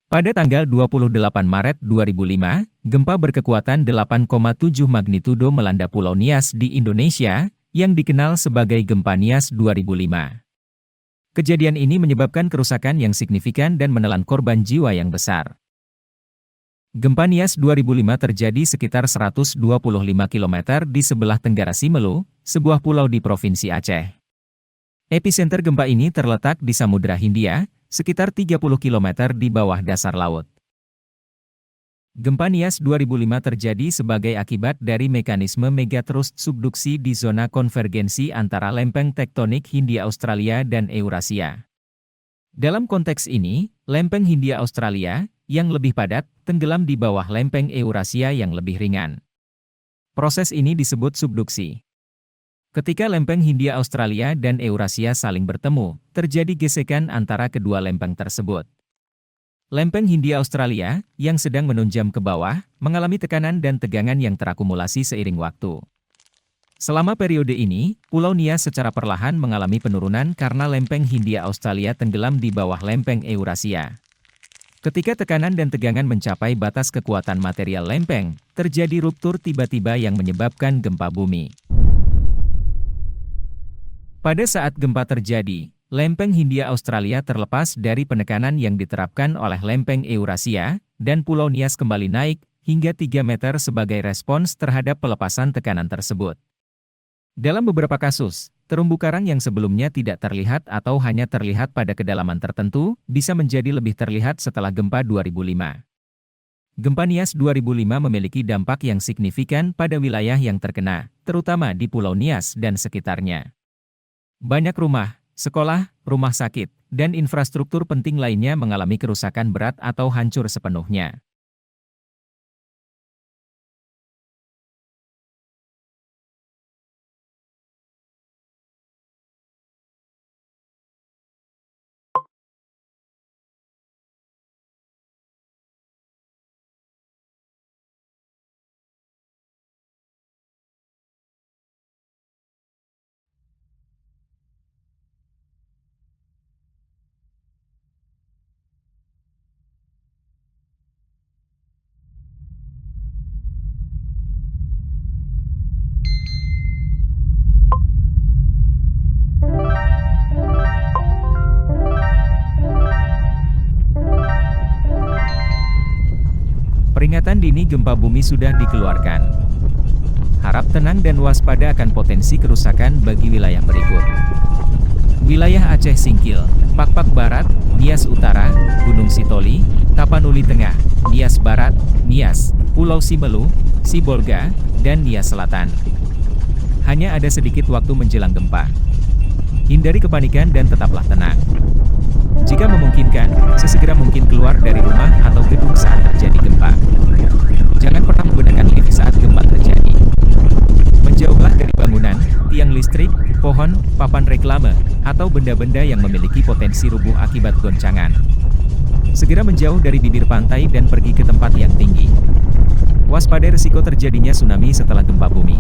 Pada tanggal 28 Maret 2005, gempa berkekuatan 8,7 magnitudo melanda Pulau Nias di Indonesia, yang dikenal sebagai Gempa Nias 2005. Kejadian ini menyebabkan kerusakan yang signifikan dan menelan korban jiwa yang besar. Gempa Nias 2005 terjadi sekitar 125 km di sebelah tenggara Simelu, sebuah pulau di Provinsi Aceh. Epicenter gempa ini terletak di Samudra Hindia, sekitar 30 km di bawah dasar laut. Gempa Nias 2005 terjadi sebagai akibat dari mekanisme megathrust subduksi di zona konvergensi antara lempeng tektonik Hindia-Australia dan Eurasia. Dalam konteks ini, lempeng Hindia-Australia, yang lebih padat, tenggelam di bawah lempeng Eurasia yang lebih ringan. Proses ini disebut subduksi. Ketika lempeng Hindia-Australia dan Eurasia saling bertemu, terjadi gesekan antara kedua lempeng tersebut. Lempeng Hindia-Australia, yang sedang menunjam ke bawah, mengalami tekanan dan tegangan yang terakumulasi seiring waktu. Selama periode ini, Pulau Nias secara perlahan mengalami penurunan karena lempeng Hindia-Australia tenggelam di bawah lempeng Eurasia. Ketika tekanan dan tegangan mencapai batas kekuatan material lempeng, terjadi ruptur tiba-tiba yang menyebabkan gempa bumi. Pada saat gempa terjadi, lempeng Hindia-Australia terlepas dari penekanan yang diterapkan oleh lempeng Eurasia, dan Pulau Nias kembali naik hingga 3 meter sebagai respons terhadap pelepasan tekanan tersebut. Dalam beberapa kasus, terumbu karang yang sebelumnya tidak terlihat atau hanya terlihat pada kedalaman tertentu, bisa menjadi lebih terlihat setelah gempa 2005. Gempa Nias 2005 memiliki dampak yang signifikan pada wilayah yang terkena, terutama di Pulau Nias dan sekitarnya. Banyak rumah, sekolah, rumah sakit, dan infrastruktur penting lainnya mengalami kerusakan berat atau hancur sepenuhnya. Peringatan dini gempa bumi sudah dikeluarkan. Harap tenang dan waspada akan potensi kerusakan bagi wilayah berikut. Wilayah Aceh Singkil, Pakpak Barat, Nias Utara, Gunung Sitoli, Tapanuli Tengah, Nias Barat, Nias, Pulau Simelu, Sibolga, dan Nias Selatan. Hanya ada sedikit waktu menjelang gempa. Hindari kepanikan dan tetaplah tenang. Jika memungkinkan, sesegera mungkin keluar dari rumah atau gedung saat terjadi gempa. Jangan pernah menggunakan lift saat gempa terjadi. Menjauhlah dari bangunan, tiang listrik, pohon, papan reklame, atau benda-benda yang memiliki potensi rubuh akibat goncangan. Segera menjauh dari bibir pantai dan pergi ke tempat yang tinggi. Waspada risiko terjadinya tsunami setelah gempa bumi.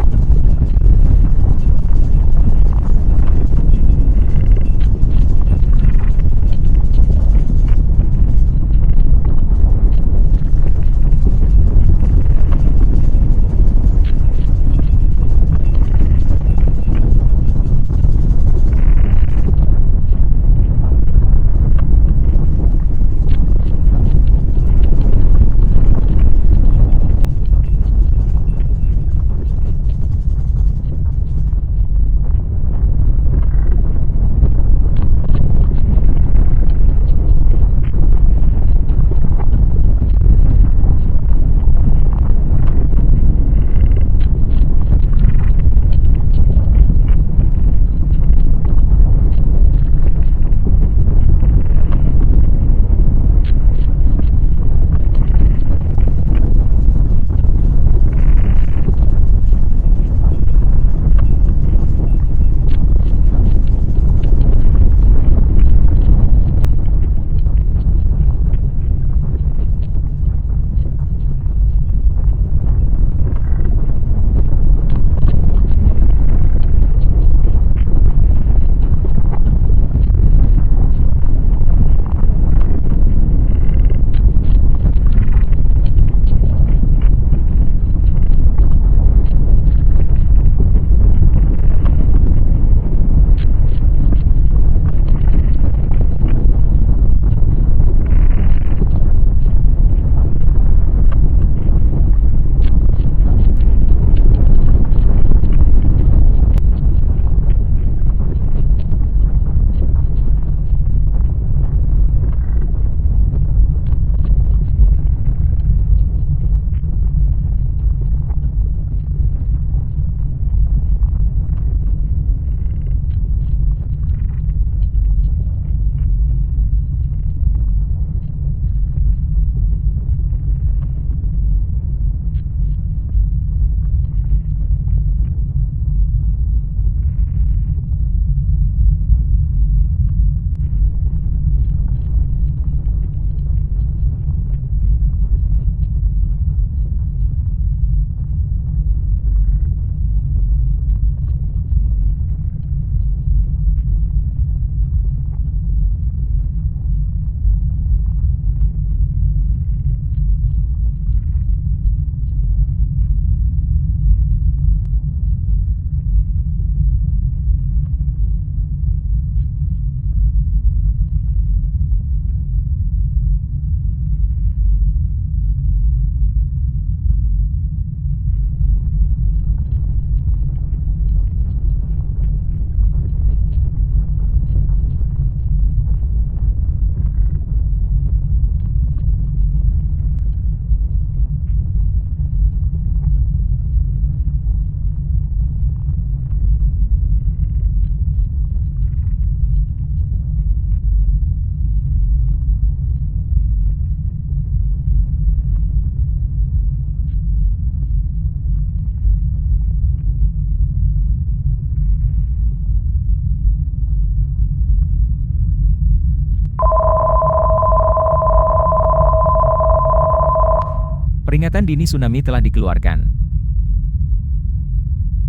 Peringatan dini tsunami telah dikeluarkan.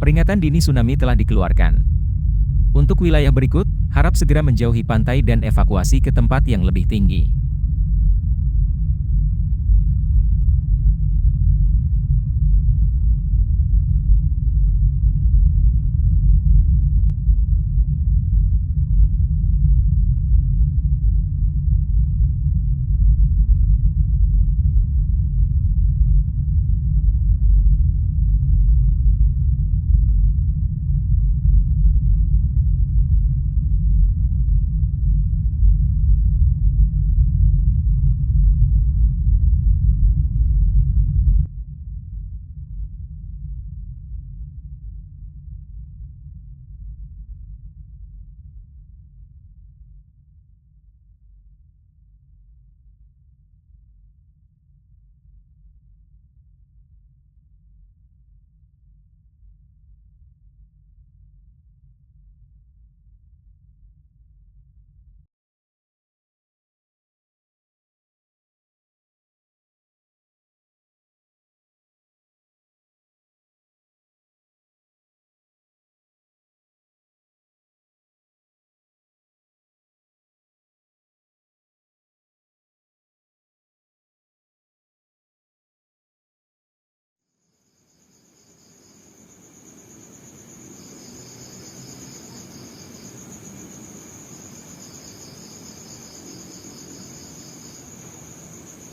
Peringatan dini tsunami telah dikeluarkan. Untuk wilayah berikut, harap segera menjauhi pantai dan evakuasi ke tempat yang lebih tinggi.